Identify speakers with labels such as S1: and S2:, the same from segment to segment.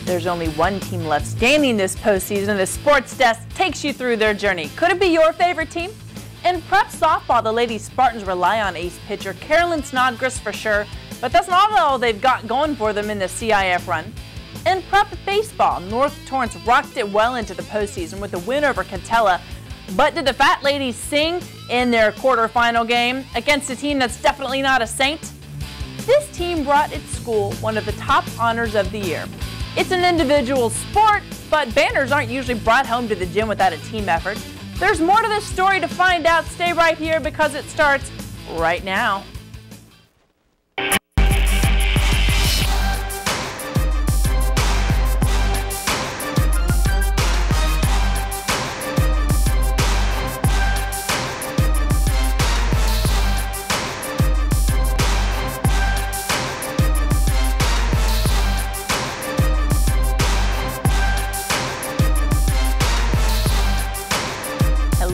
S1: There's only one team left standing this postseason, and the Sports Desk takes you through their journey. Could it be your favorite team? In prep softball, the Lady Spartans rely on ace pitcher Carolyn Snodgrass for sure, but that's not all they've got going for them in the CIF run. In prep baseball, North Torrance rocked it well into the postseason with a win over Catella, but did the Fat Ladies sing in their quarterfinal game against a team that's definitely not a saint? This team brought its school one of the top honors of the year. It's an individual sport, but banners aren't usually brought home to the gym without a team effort. There's more to this story to find out. Stay right here because it starts right now.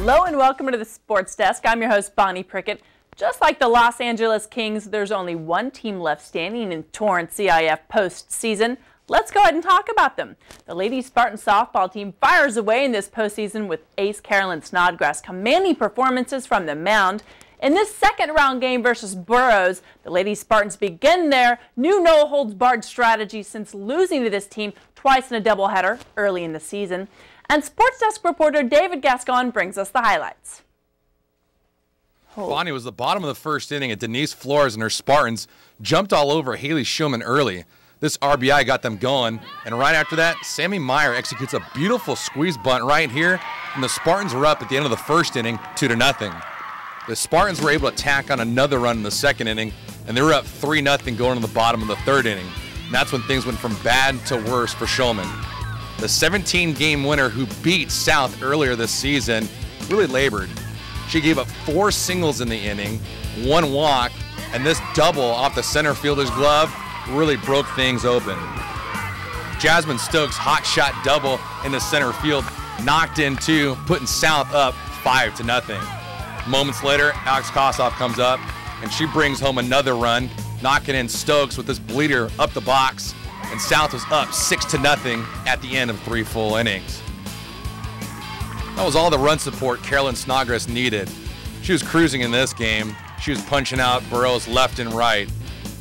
S1: Hello and welcome to the Sports Desk. I'm your host, Bonnie Prickitt. Just like the Los Angeles Kings, there's only one team left standing in Torrance CIF postseason. Let's go ahead and talk about them. The Lady Spartan softball team fires away in this postseason with ace Carolyn Snodgrass commanding performances from the mound. In this second round game versus Burroughs, the Lady Spartans begin their new no-holds-barred strategy since losing to this team twice in a doubleheader early in the season. And Sports Desk reporter David Gascon brings us the highlights.
S2: Bonnie, was the bottom of the first inning, and Denise Flores and her Spartans jumped all over Haley Schulman early. This RBI got them going, and right after that, Sammy Meyer executes a beautiful squeeze bunt right here, and the Spartans were up at the end of the first inning, 2-0. The Spartans were able to tack on another run in the second inning, and they were up 3-0 going to the bottom of the third inning. And that's when things went from bad to worse for Schulman. The 17-game winner who beat South earlier this season really labored. She gave up 4 singles in the inning, 1 walk, and this double off the center fielder's glove really broke things open. Jasmine Stokes' hot shot double in the center field knocked in 2, putting South up 5-0. Moments later, Alex Kossoff comes up, and she brings home another run, knocking in Stokes with this bleeder up the box, and South was up 6-0 at the end of 3 full innings. That was all the run support Carolyn Snodgrass needed. She was cruising in this game. She was punching out Burroughs left and right.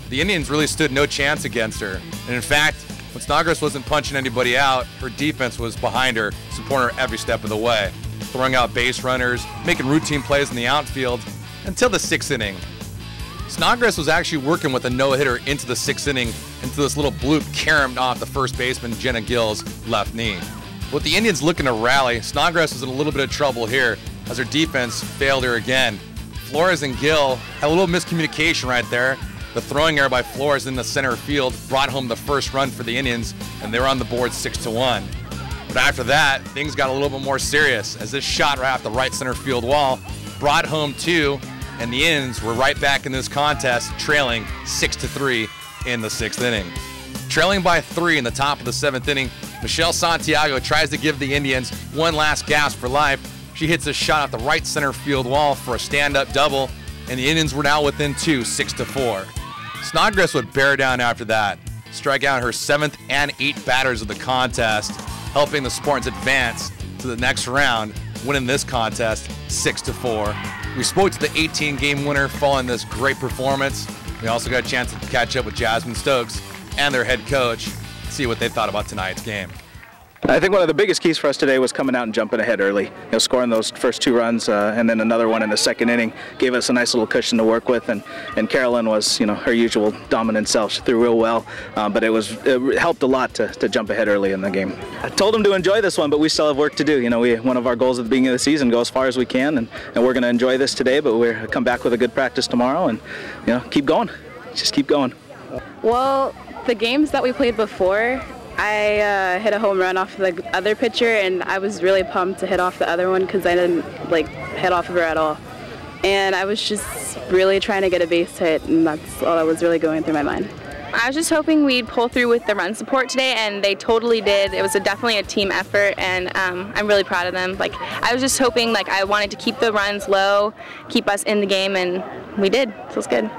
S2: The Indians really stood no chance against her. And in fact, when Snodgrass wasn't punching anybody out, her defense was behind her, supporting her every step of the way, throwing out base runners, making routine plays in the outfield until the 6th inning. Snodgrass was actually working with a no-hitter into the 6th inning until this little bloop caromed off the first baseman Jenna Gill's left knee. With the Indians looking to rally, Snodgrass was in a little bit of trouble here as her defense failed her again. Flores and Gill had a little miscommunication right there. The throwing error by Flores in the center field brought home the first run for the Indians, and they were on the board 6-1. But after that, things got a little bit more serious as this shot right off the right center field wall brought home 2, and the Indians were right back in this contest, trailing 6-3 in the 6th inning. Trailing by 3 in the top of the 7th inning, Michelle Santiago tries to give the Indians one last gasp for life. She hits a shot at the right center field wall for a stand-up double, and the Indians were now within 2, 6-4. Snodgrass would bear down after that, strike out her 7th and 8th batters of the contest, helping the Spartans advance to the next round, winning this contest 6-4. We spoke to the 18-game winner following this great performance. We also got a chance to catch up with Jasmine Stokes and their head coach, see what they thought about tonight's game.
S3: I think one of the biggest keys for us today was coming out and jumping ahead early. Scoring those first 2 runs and then another one in the second inning gave us a nice little cushion to work with. And Carolyn was, her usual dominant self. She threw real well, but it helped a lot to jump ahead early in the game. I told them to enjoy this one, but we still have work to do. One of our goals at the beginning of the season, go as far as we can, and we're going to enjoy this today. But we're come back with a good practice tomorrow, and keep going. Just keep going.
S4: Well, the games that we played before, I hit a home run off the other pitcher, and I was really pumped to hit off the other one because I didn't hit off of her at all. And I was just really trying to get a base hit, and that's all that was really going through my mind.
S5: I was just hoping we'd pull through with the run support today, and they totally did. It was definitely a team effort, and I'm really proud of them. I was just hoping, I wanted to keep the runs low, keep us in the game, and we did, so it's good.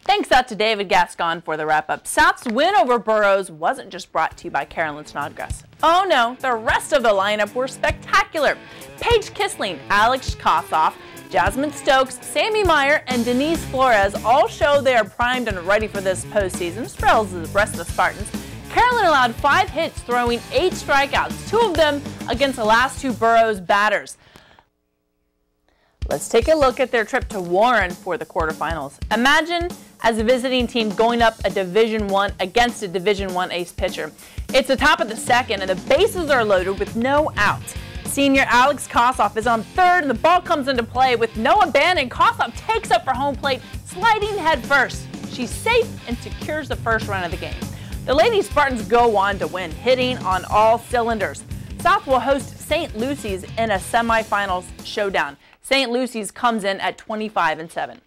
S1: Thanks out to David Gascon for the wrap-up. South's win over Burroughs wasn't just brought to you by Carolyn Snodgrass. Oh no, the rest of the lineup were spectacular. Paige Kissling, Alex Kossoff, Jasmine Stokes, Sammy Meyer, and Denise Flores all show they are primed and ready for this postseason, as well as the rest of the Spartans. Carolyn allowed 5 hits, throwing 8 strikeouts, 2 of them against the last 2 Burroughs batters. Let's take a look at their trip to Warren for the quarterfinals. Imagine as a visiting team going up a Division I against a Division I ace pitcher. It's the top of the second and the bases are loaded with no outs. Senior Alex Kossoff is on third and the ball comes into play with no abandon. Kossoff takes up for home plate, sliding head first. She's safe and secures the first run of the game. The Lady Spartans go on to win, hitting on all cylinders. South will host St. Lucy's in a semifinals showdown. St. Lucy's comes in at 25-7.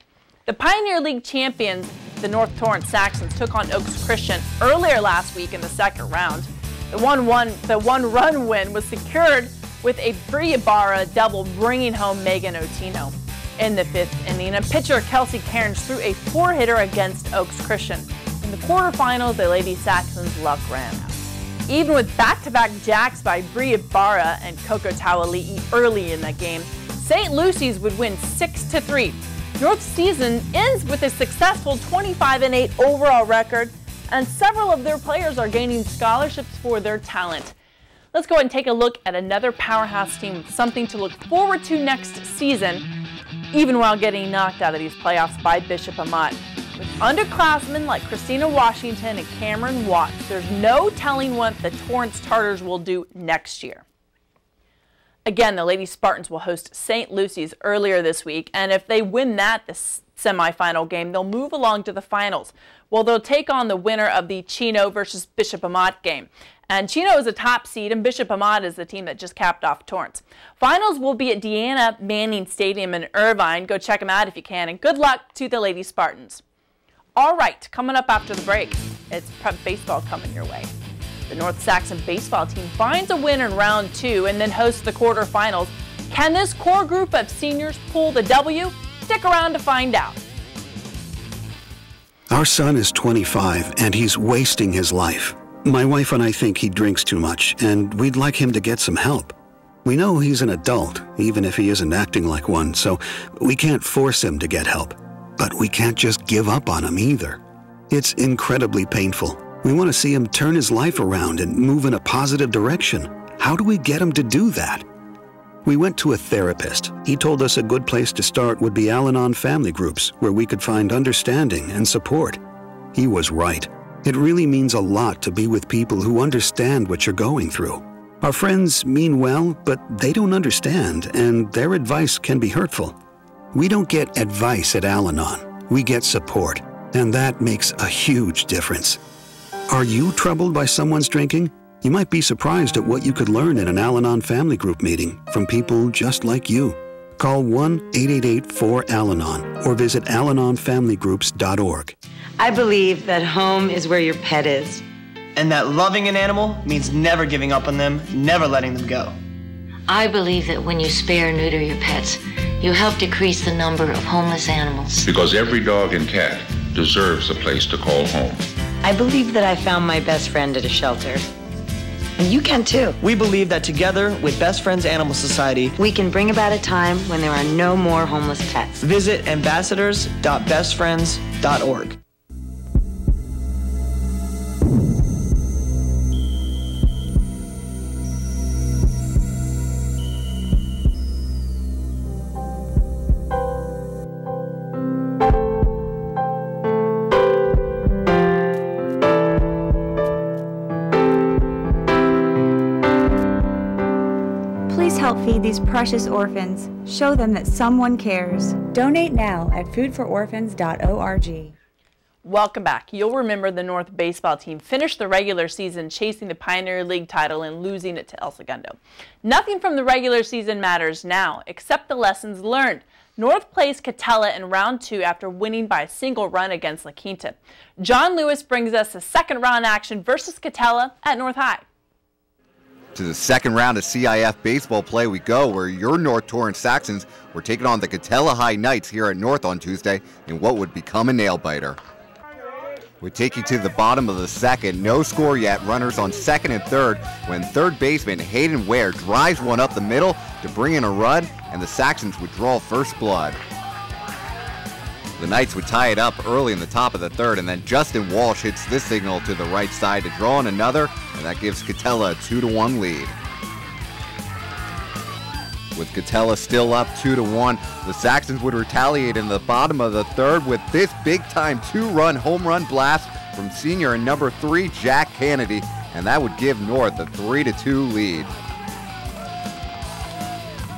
S1: The Pioneer League champions, the North Torrance Saxons, took on Oaks Christian earlier last week in the second round. The one-run win was secured with a Bria Ibarra double, bringing home Megan Otino. In the 5th inning, and pitcher Kelsey Cairns threw a 4-hitter against Oaks Christian. In the quarterfinals, the Lady Saxons' luck ran out. Even with back-to-back jacks by Bria Ibarra and Coco Tawali'i early in the game, St. Lucy's would win 6-3. North's season ends with a successful 25-8 overall record, and several of their players are gaining scholarships for their talent. Let's go ahead and take a look at another powerhouse team with something to look forward to next season, even while getting knocked out of these playoffs by Bishop Amat. With underclassmen like Christina Washington and Cameron Watts, there's no telling what the Torrance Tartars will do next year. Again, the Lady Spartans will host St. Lucy's earlier this week, and if they win this semifinal game, they'll move along to the finals. Well, they'll take on the winner of the Chino versus Bishop Amat game. And Chino is a top seed, and Bishop Amat is the team that just capped off Torrance. Finals will be at Deanna Manning Stadium in Irvine. Go check them out if you can, and good luck to the Lady Spartans. All right, coming up after the break, it's prep baseball coming your way. The North Saxon baseball team finds a win in round 2 and then hosts the quarterfinals. Can this core group of seniors pull the W? Stick around to find out.
S6: Our son is 25 and he's wasting his life. My wife and I think he drinks too much and we'd like him to get some help. We know he's an adult, even if he isn't acting like one, so we can't force him to get help. But we can't just give up on him either. It's incredibly painful. We want to see him turn his life around and move in a positive direction. How do we get him to do that? We went to a therapist. He told us a good place to start would be Al-Anon family groups, where we could find understanding and support. He was right. It really means a lot to be with people who understand what you're going through. Our friends mean well, but they don't understand, and their advice can be hurtful. We don't get advice at Al-Anon. We get support, and that makes a huge difference. Are you troubled by someone's drinking? You might be surprised at what you could learn in an Al-Anon family group meeting from people just like you. Call 1-888-4-AL-ANON or visit alanonfamilygroups.org.
S7: I believe that home is where your pet is.
S8: And that loving an animal means never giving up on them, never letting them go.
S9: I believe that when you spay or neuter your pets, you help decrease the number of homeless animals.
S10: Because every dog and cat deserves a place to call home.
S7: I believe that I found my best friend at a shelter. And you can too.
S8: We believe that together with Best Friends Animal Society,
S7: we can bring about a time when there are no more homeless pets.
S8: Visit ambassadors.bestfriends.org.
S11: Help feed these precious orphans. Show them that someone cares. Donate now at foodfororphans.org.
S1: Welcome back. You'll remember the North baseball team finished the regular season chasing the Pioneer League title and losing it to El Segundo. Nothing from the regular season matters now, except the lessons learned. North plays Catella in round 2 after winning by a single run against La Quinta. John Lewis brings us a second round action versus Catella at North High.
S12: To the second round of CIF baseball play we go, where your North Torrance Saxons were taking on the Catella High Knights here at North on Tuesday in what would become a nail-biter. We take you to the bottom of the second. No score yet. Runners on second and third when third baseman Hayden Ware drives one up the middle to bring in a run, and the Saxons would draw first blood. The Knights would tie it up early in the top of the third, and then Justin Walsh hits this signal to the right side to draw in another, and that gives Catella a 2-1 lead. With Catella still up 2-1, the Saxons would retaliate in the bottom of the third with this big-time 2-run home run blast from senior and number 3 Jack Kennedy, and that would give North a 3-2 lead.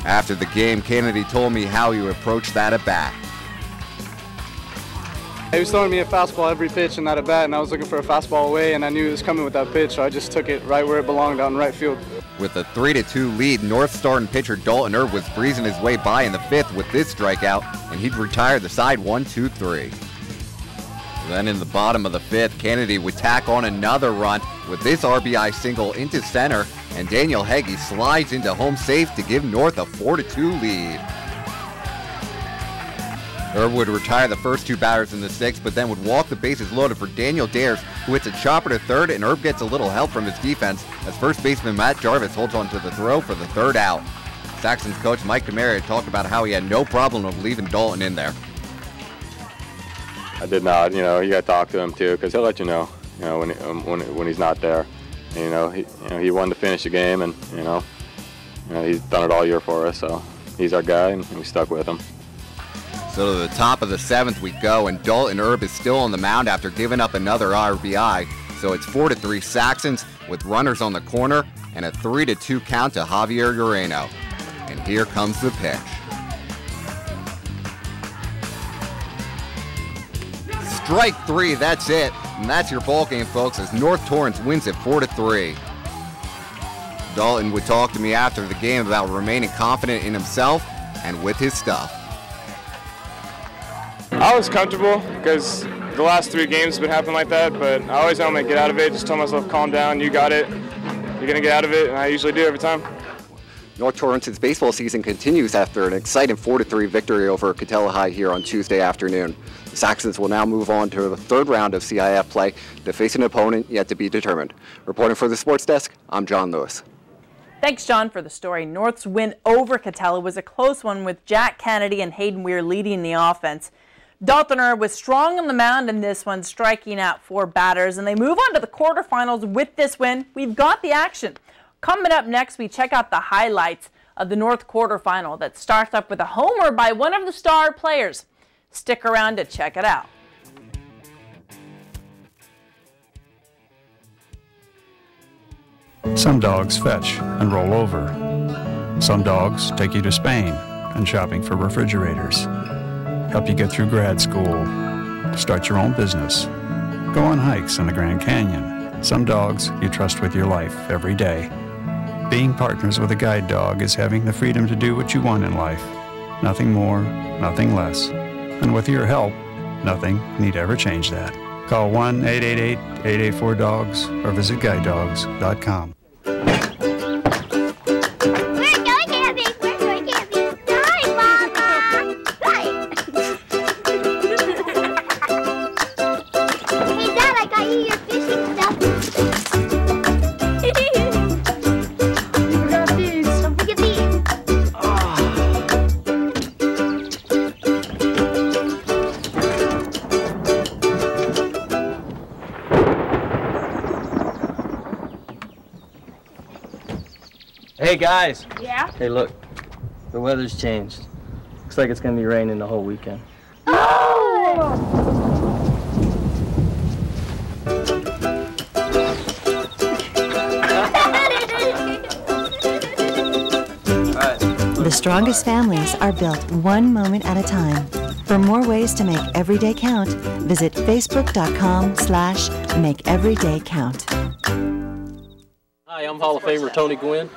S12: After the game, Kennedy told me how he would approach that at bat.
S13: He was throwing me a fastball every pitch in that at bat, and I was looking for a fastball away, and I knew it was coming with that pitch, so I just took it right where it belonged out in right field.
S12: With a 3-2 lead, North starting pitcher Dalton Erb was breezing his way by in the fifth with this strikeout, and he'd retire the side 1-2-3. Then in the bottom of the fifth, Kennedy would tack on another run with this RBI single into center, and Daniel Heggie slides into home safe to give North a 4-2 lead. Erb would retire the first two batters in the sixth, but then would walk the bases loaded for Daniel Dares, who hits a chopper to third, and Erb gets a little help from his defense as first baseman Matt Jarvis holds on to the throw for the third out. Saxons coach Mike Demary talked about how he had no problem of leaving Dalton in there.
S14: I did not. You got to talk to him too, because he'll let you know. When he's not there. And, he wanted to finish the game, and he's done it all year for us. So he's our guy, and we stuck with him.
S12: So to the top of the seventh we go, and Dalton Erb is still on the mound after giving up another RBI. So it's 4-3 Saxons with runners on the corner and a 3-2 count to Javier Ureno. And here comes the pitch. Strike three, that's it. And that's your ball game, folks, as North Torrance wins it 4-3. Dalton would talk to me after the game about remaining confident in himself and with his stuff.
S15: I was comfortable because the last 3 games have been happening like that, but I always know I'm going to get out of it. Just tell myself, calm down, you got it. You're going to get out of it, and I usually do every time.
S16: North Torrance's baseball season continues after an exciting 4-3 victory over Catella High here on Tuesday afternoon. The Saxons will now move on to the third round of CIF play to face an opponent yet to be determined. Reporting for the Sports Desk, I'm John Lewis.
S1: Thanks, John, for the story. North's win over Catella was a close one with Jack Kennedy and Hayden Weir leading the offense. Dalton Erb was strong on the mound in this one, striking out 4 batters, and they move on to the quarterfinals with this win. We've got the action. Coming up next, we check out the highlights of the North quarterfinal that starts up with a homer by one of the star players. Stick around to check it out.
S17: Some dogs fetch and roll over. Some dogs take you to Spain and shopping for refrigerators. Help you get through grad school, start your own business, go on hikes in the Grand Canyon. Some dogs you trust with your life every day. Being partners with a guide dog is having the freedom to do what you want in life. Nothing more, nothing less. And with your help, nothing need ever change that. Call 1-888-884-DOGS or visit guidedogs.com.
S18: Hey guys.
S19: Yeah?
S18: Hey look, the weather's changed. Looks like it's gonna be raining the whole weekend.
S20: The strongest families are built one moment at a time. For more ways to make every day count, visit facebook.com/makeeverydaycount.
S21: Hi, I'm Hall of Famer Tony Gwynn.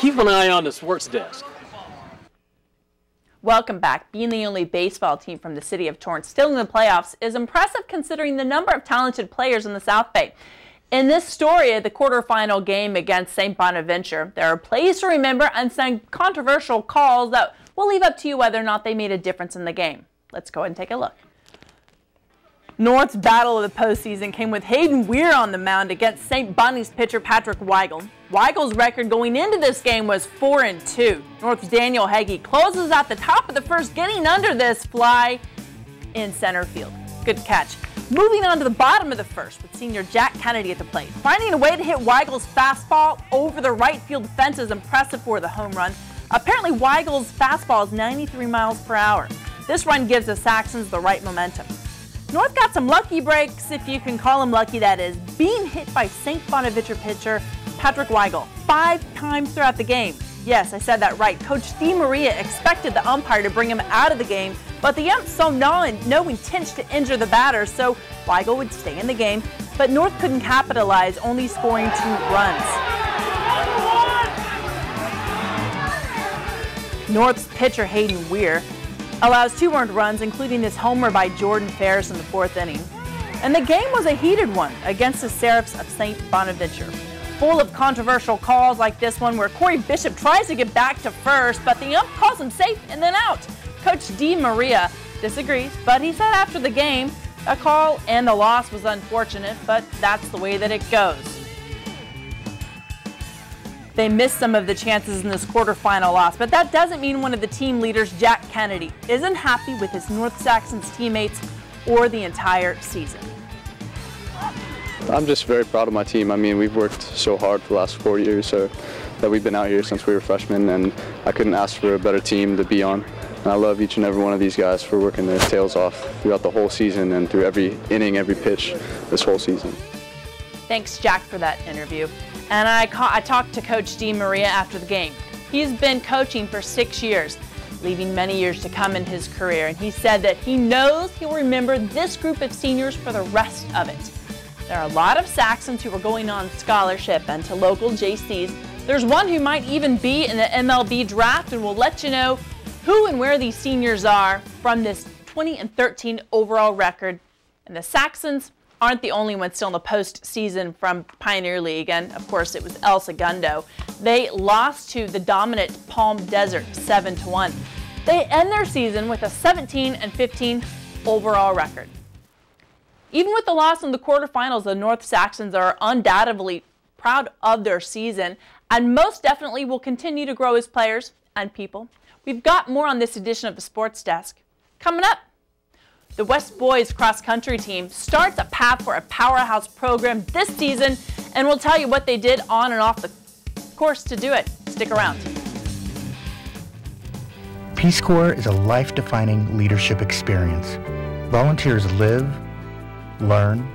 S21: Keep an eye on the Sports Desk.
S1: Welcome back. Being the only baseball team from the city of Torrance still in the playoffs is impressive considering the number of talented players in the South Bay. In this story of the quarterfinal game against St. Bonaventure, there are plays to remember and some controversial calls that we'll leave up to you whether or not they made a difference in the game. Let's go ahead and take a look. North's battle of the postseason came with Hayden Weir on the mound against St. Bonnie's pitcher Patrick Weigel. Weigel's record going into this game was 4-2. North's Daniel Hagee closes at the top of the first, getting under this fly in center field. Good catch. Moving on to the bottom of the first with senior Jack Kennedy at the plate. Finding a way to hit Weigel's fastball over the right field fence is impressive for the home run. Apparently Weigel's fastball is 93 miles per hour. This run gives the Saxons the right momentum. North got some lucky breaks, if you can call them lucky, that is, being hit by St. Bonaventure pitcher Patrick Weigel 5 times throughout the game. Yes, I said that right. Coach Steve Maria expected the umpire to bring him out of the game, but the ump saw no intent to injure the batter, so Weigel would stay in the game, but North couldn't capitalize, only scoring 2 runs. North's pitcher Hayden Weir allows 2 earned runs, including this homer by Jordan Ferris in the 4th inning. And the game was a heated one against the Seraphs of St. Bonaventure. Full of controversial calls like this one where Corey Bishop tries to get back to first, but the ump calls him safe and then out. Coach D. Maria disagrees, but he said after the game, a call and the loss was unfortunate, but that's the way that it goes. They missed some of the chances in this quarterfinal loss, but that doesn't mean one of the team leaders, Jack Kennedy, isn't happy with his North Saxons teammates or the entire season.
S13: I'm just very proud of my team. I mean, we've worked so hard for the last 4 years so that we've been out here since we were freshmen, and I couldn't ask for a better team to be on. And I love each and every one of these guys for working their tails off throughout the whole season and through every inning, every pitch this whole season.
S1: Thanks, Jack, for that interview. And I talked to Coach D. Maria after the game. He's been coaching for 6 years, leaving many years to come in his career, and he said that he knows he'll remember this group of seniors for the rest of it. There are a lot of Saxons who are going on scholarship and to local JCs. There's one who might even be in the MLB draft, and we'll let you know who and where these seniors are from this 20-13 overall record. And the Saxons aren't the only ones still in the postseason from Pioneer League, and of course it was El Segundo. They lost to the dominant Palm Desert 7-1. They end their season with a 17-15 overall record. Even with the loss in the quarterfinals, the North Saxons are undoubtedly proud of their season and most definitely will continue to grow as players and people. We've got more on this edition of the Sports Desk. Coming up, the West Boys cross country team starts a path for a powerhouse program this season, and we'll tell you what they did on and off the course to do it. Stick around.
S19: Peace Corps is a life-defining leadership experience. Volunteers live, learn,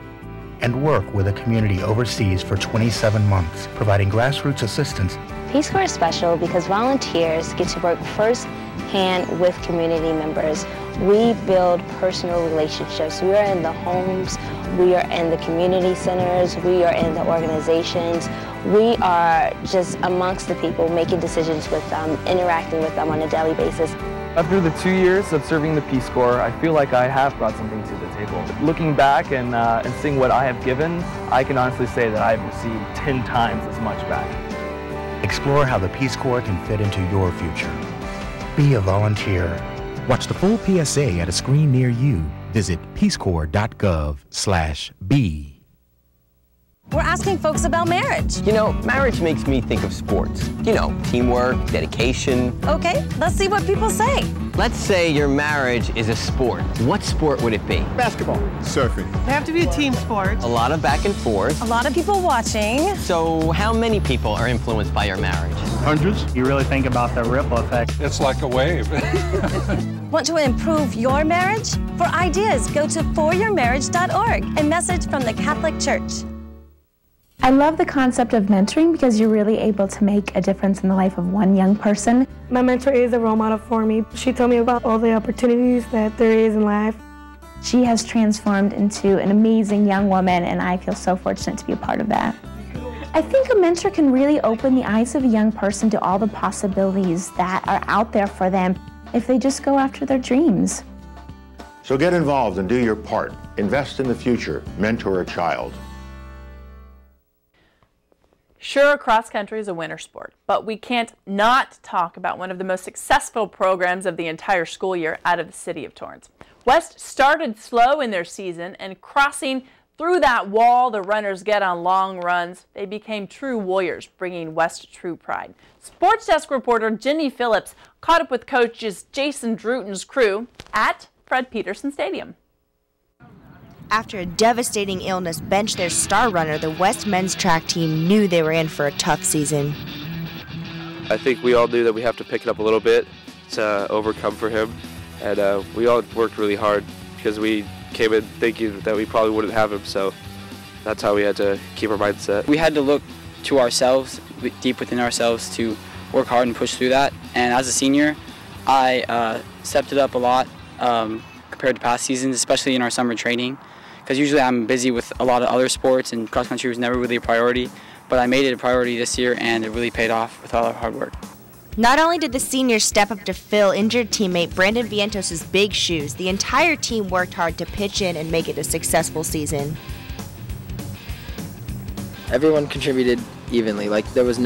S19: and work with a community overseas for 27 months, providing grassroots assistance.
S22: Peace Corps is special because volunteers get to work firsthand with community members. We build personal relationships. We are in the homes, we are in the community centers, we are in the organizations. We are just amongst the people, making decisions with them, interacting with them on a daily basis.
S23: After the 2 years of serving the Peace Corps, I feel like I have brought something to the table. Looking back and seeing what I have given, I can honestly say that I've received 10 times as much back.
S19: Explore how the Peace Corps can fit into your future. Be a volunteer.
S24: Watch the full PSA at a screen near you. Visit peacecorps.gov/be.
S25: We're asking folks about marriage.
S26: You know, marriage makes me think of sports. You know, teamwork, dedication.
S25: Okay, let's see what people say.
S26: Let's say your marriage is a sport. What sport would it be?
S27: Basketball. Surfing.
S28: They have to be a team sport.
S26: A lot of back and forth.
S25: A lot of people watching.
S26: So how many people are influenced by your marriage?
S27: Hundreds.
S23: You really think about the ripple effect.
S27: It's like a wave.
S25: Want to improve your marriage? For ideas, go to foryourmarriage.org and message from the Catholic Church.
S29: I love the concept of mentoring because you're really able to make a difference in the life of one young person.
S30: My mentor is a role model for me. She told me about all the opportunities that there is in life.
S29: She has transformed into an amazing young woman, and I feel so fortunate to be a part of that. I think a mentor can really open the eyes of a young person to all the possibilities that are out there for them if they just go after their dreams.
S31: So get involved and do your part. Invest in the future. Mentor a child.
S1: Sure, cross country is a winter sport, but we can't not talk about one of the most successful programs of the entire school year out of the city of Torrance. West started slow in their season, and crossing through that wall the runners get on long runs, they became true warriors, bringing West true pride. Sports Desk reporter Jenny Phillips caught up with coaches Jason Druton's crew at Fred Peterson Stadium.
S2: After a devastating illness benched their star runner, the West men's track team knew they were in for a tough season.
S3: I think we all knew that we have to pick it up a little bit to overcome for him, and we all worked really hard because we came in thinking that we probably wouldn't have him, so that's how we had to keep our mindset.
S4: We had to look to ourselves, deep within ourselves, to work hard and push through that, and as a senior, I stepped it up a lot compared to past seasons, especially in our summer training. Because usually I'm busy with a lot of other sports and cross country was never really a priority, but I made it a priority this year and it really paid off with all our hard work.
S2: Not only did the seniors step up to fill injured teammate Brandon Vientos' big shoes, the entire team worked hard to pitch in and make it a successful season.
S5: Everyone contributed evenly. Like there was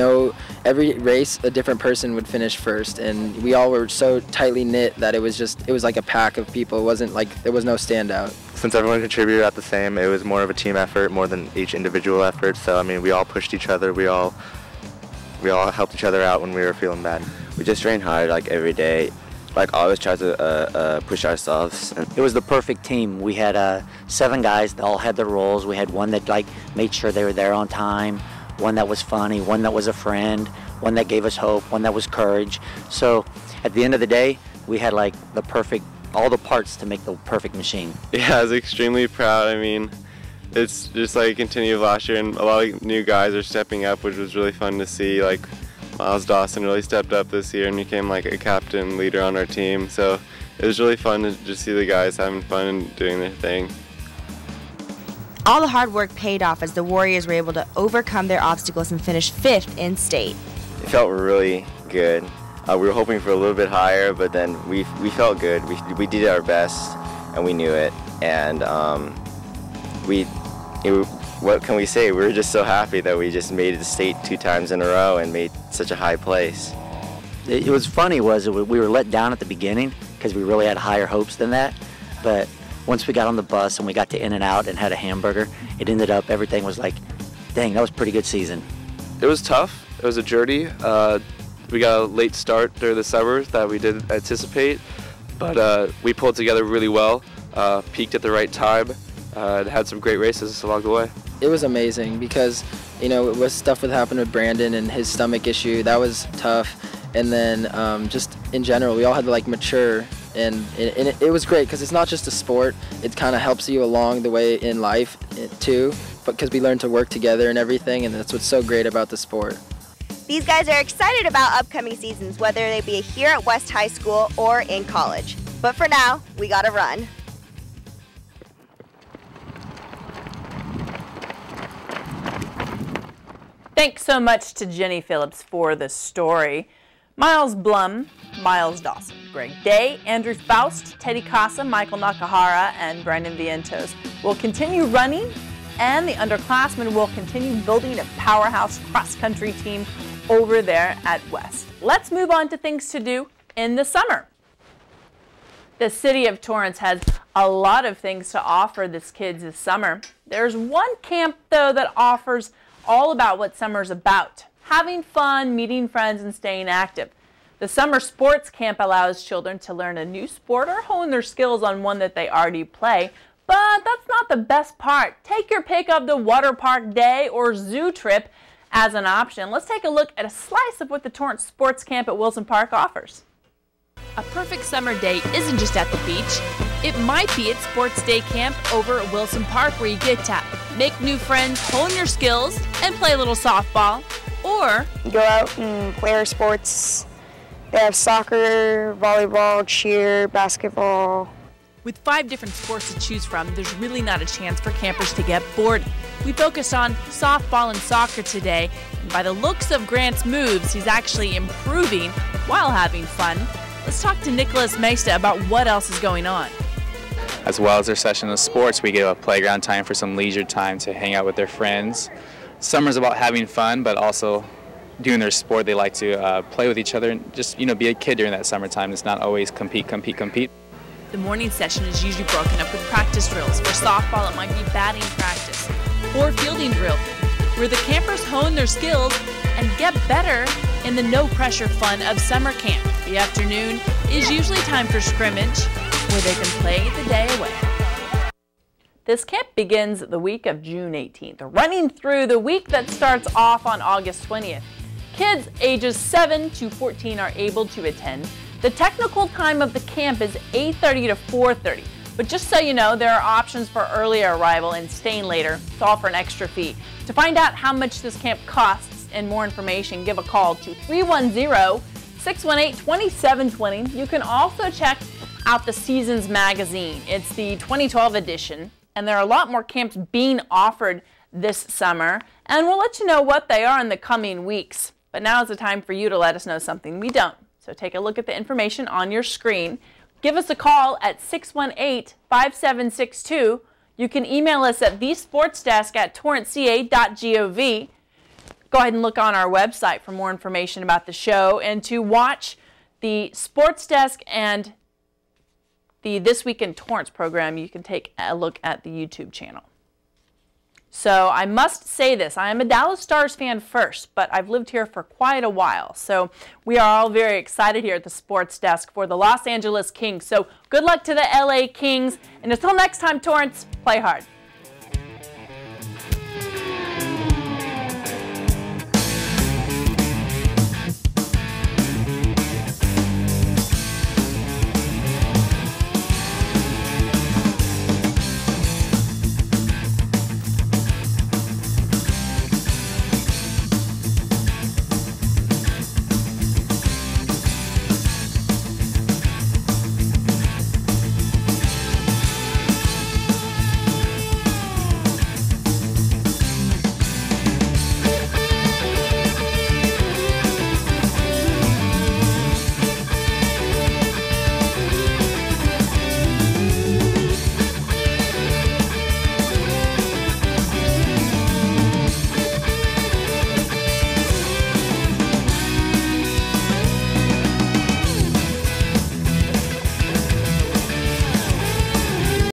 S5: every race a different person would finish first, and we all were so tightly knit that it was like a pack of people. It wasn't like there was no standout.
S6: Since everyone contributed at the same, it was more of a team effort more than each individual effort. So I mean, we all pushed each other. We all helped each other out when we were feeling bad.
S7: We just trained hard like every day. Like always try to push ourselves.
S8: It was the perfect team. We had 7 guys that all had their roles. We had one that made sure they were there on time, one that was funny, one that was a friend, one that gave us hope, one that was courage. So at the end of the day, we had all the parts to make the perfect machine.
S6: Yeah, I was extremely proud. I mean, it's just like continued last year, and a lot of new guys are stepping up, which was really fun to see. Like Miles Dawson really stepped up this year and became like a captain leader on our team. So it was really fun to just see the guys having fun and doing their thing.
S2: All the hard work paid off as the Warriors were able to overcome their obstacles and finish 5th in state.
S7: It felt really good. We were hoping for a little bit higher, but then we felt good. We did our best, and we knew it. And what can we say? We were just so happy that we just made it to state 2 times in a row and made such a high place.
S8: It was funny was we were let down at the beginning because we really had higher hopes than that. But once we got on the bus and we got to In-N-Out and had a hamburger, it ended up everything was like, dang, that was a pretty good season.
S3: It was tough. It was a journey. We got a late start during the summer that we didn't anticipate, but we pulled together really well, peaked at the right time, and had some great races along the way.
S5: It was amazing because, you know, it was stuff that happened with Brandon and his stomach issue. That was tough. And then just in general, we all had to mature, and it was great because it's not just a sport. It kind of helps you along the way in life too, because we learn to work together and everything, and that's what's so great about the sport.
S2: These guys are excited about upcoming seasons, whether they be here at West High School or in college. But for now, we gotta run.
S1: Thanks so much to Jenny Phillips for the story. Miles Blum, Miles Dawson, Greg Day, Andrew Faust, Teddy Casa, Michael Nakahara, and Brandon Vientos will continue running, and the underclassmen will continue building a powerhouse cross-country team over there at West. Let's move on to things to do in the summer. The city of Torrance has a lot of things to offer the kids this summer. There's one camp, though, that offers all about what summer's about: having fun, meeting friends, and staying active. The summer sports camp allows children to learn a new sport or hone their skills on one that they already play. But that's not the best part. Take your pick of the water park day or zoo trip as an option. Let's take a look at a slice of what the Torrance Sports Camp at Wilson Park offers. A perfect summer day isn't just at the beach. It might be at Sports Day Camp over at Wilson Park, where you get to make new friends, hone your skills, and play a little softball. Or
S9: go out and play our sports. They have soccer, volleyball, cheer, basketball.
S1: With 5 different sports to choose from, there's really not a chance for campers to get bored. We focused on softball and soccer today, and by the looks of Grant's moves, he's actually improving while having fun. Let's talk to Nicholas Mesa about what else is going on.
S10: As well as their session of sports, we get a playground time for some leisure time to hang out with their friends. summer's about having fun, but also doing their sport. They like to play with each other and just, be a kid during that summertime. It's not always compete.
S1: The morning session is usually broken up with practice drills. For softball, it might be batting practice or fielding drill, where the campers hone their skills and get better in the no-pressure fun of summer camp. The afternoon is usually time for scrimmage, where they can play the day away. This camp begins the week of June 18th, running through the week that starts off on August 20th. Kids ages 7 to 14 are able to attend. The technical time of the camp is 8:30 to 4:30, but just so you know, there are options for earlier arrival and staying later. It's all for an extra fee. To find out how much this camp costs and more information, give a call to 310-618-2720. You can also check out the Seasons magazine. It's the 2012 edition, and there are a lot more camps being offered this summer, and we'll let you know what they are in the coming weeks. But now is the time for you to let us know something we don't. So take a look at the information on your screen. Give us a call at 618-5762. You can email us at thesportsdesk@torranceca.gov. Go ahead and look on our website for more information about the show, and to watch the Sports Desk and the This Week in Torrance program, you can take a look at the YouTube channel. So I must say this, I am a Dallas Stars fan first, but I've lived here for quite a while. So we are all very excited here at the Sports Desk for the Los Angeles Kings. So good luck to the LA Kings, and until next time, Torrance, play hard.